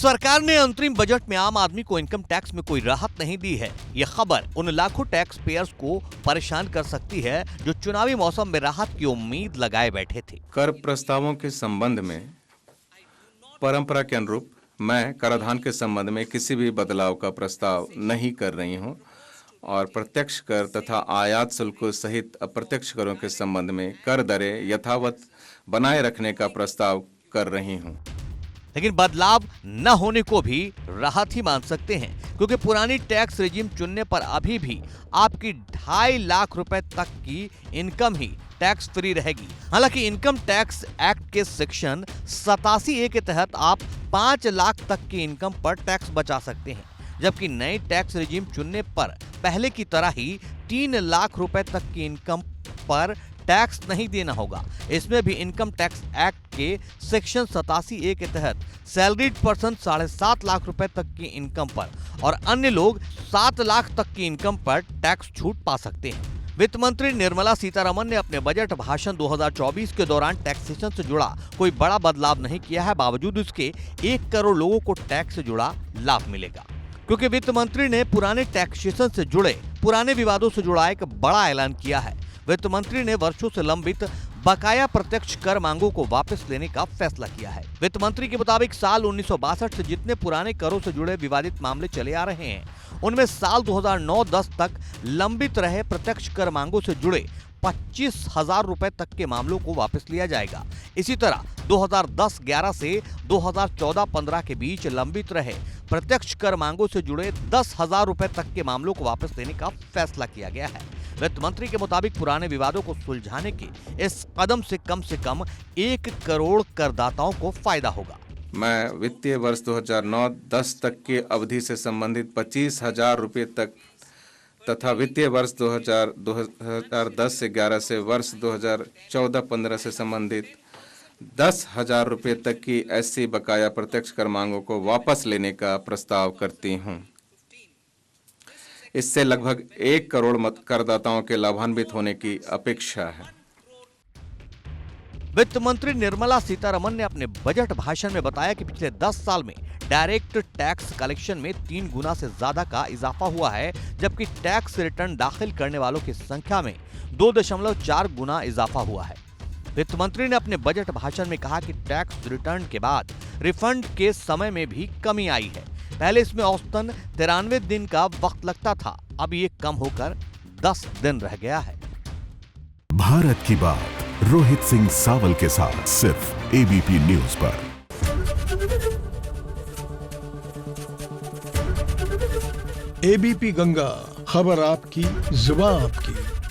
सरकार ने अंतरिम बजट में आम आदमी को इनकम टैक्स में कोई राहत नहीं दी है। यह खबर उन लाखों टैक्स पेयर्स को परेशान कर सकती है जो चुनावी मौसम में राहत की उम्मीद लगाए बैठे थे। कर प्रस्तावों के संबंध में परंपरा के अनुरूप मैं कराधान के संबंध में किसी भी बदलाव का प्रस्ताव नहीं कर रही हूं और प्रत्यक्ष कर तथा आयात शुल्कों सहित अप्रत्यक्ष करों के संबंध में कर दरें यथावत बनाए रखने का प्रस्ताव कर रही हूं। लेकिन बदलाव न होने को भी राहत ही मान सकते हैं, क्योंकि पुरानी टैक्स रेजिम चुनने पर अभी भी आपकी 2.5 लाख रुपए तक की इनकम ही टैक्स फ्री रहेगी। हालांकि इनकम टैक्स एक्ट के सेक्शन 87A के तहत आप 5 लाख तक की इनकम पर टैक्स बचा सकते हैं, जबकि नई टैक्स रेजिम चुनने पर पहले की तरह ही 3 लाख रुपए तक की इनकम पर टैक्स नहीं देना होगा। इसमें भी इनकम टैक्स एक्ट के सेक्शन 87A के तहत सैलरीड पर्सन 7.5 लाख रुपए तक की इनकम पर और अन्य लोग 7 लाख तक की इनकम पर टैक्स छूट पा सकते हैं। वित्त मंत्री निर्मला सीतारमण ने अपने बजट भाषण 2024 के दौरान टैक्सेशन से जुड़ा कोई बड़ा बदलाव नहीं किया है। बावजूद इसके 1 करोड़ लोगों को टैक्स से जुड़ा लाभ मिलेगा, क्योंकि वित्त मंत्री ने पुराने टैक्सेशन से जुड़े पुराने विवादों से जुड़ा एक बड़ा ऐलान किया है। वित्त मंत्री ने वर्षों से लंबित बकाया प्रत्यक्ष कर मांगों को वापस लेने का फैसला किया है। वित्त मंत्री के मुताबिक साल 1962 से जितने पुराने करों से जुड़े विवादित मामले चले आ रहे हैं, उनमें साल 2009-10 तक लंबित रहे प्रत्यक्ष कर मांगों से जुड़े 25,000 रुपए तक के मामलों को वापस लिया जाएगा। इसी तरह 2010-11 से 2014-15 के बीच लंबित रहे प्रत्यक्ष कर मांगों से जुड़े 10,000 रुपए तक के मामलों को वापस लेने का फैसला किया गया है। वित्त मंत्री के मुताबिक पुराने विवादों को सुलझाने के इस कदम से कम 1 करोड़ करदाताओं को फायदा होगा। मैं वित्तीय वर्ष 2009-10 तक की अवधि से संबंधित 25,000 रुपये तक तथा वित्तीय वर्ष 2010 से 11 से वर्ष 2014-15 से संबंधित 10,000 रुपये तक की ऐसी बकाया प्रत्यक्ष कर मांगों को वापस लेने का प्रस्ताव करती हूं। इससे लगभग 1 करोड़ करदाताओं के लाभान्वित होने की अपेक्षा है। वित्त मंत्री निर्मला सीतारमण ने अपने बजट भाषण में बताया कि पिछले 10 साल में डायरेक्ट टैक्स कलेक्शन में 3 गुना से ज्यादा का इजाफा हुआ है, जबकि टैक्स रिटर्न दाखिल करने वालों की संख्या में 2.4 गुना इजाफा हुआ है। वित्त मंत्री ने अपने बजट भाषण में कहा कि टैक्स रिटर्न के बाद रिफंड के समय में भी कमी आई है। पहले इसमें औसतन 93 दिन का वक्त लगता था, अब ये कम होकर 10 दिन रह गया है। भारत की बात रोहित सिंह सावल के साथ सिर्फ एबीपी न्यूज पर। एबीपी गंगा, खबर आपकी, जुबान आपकी।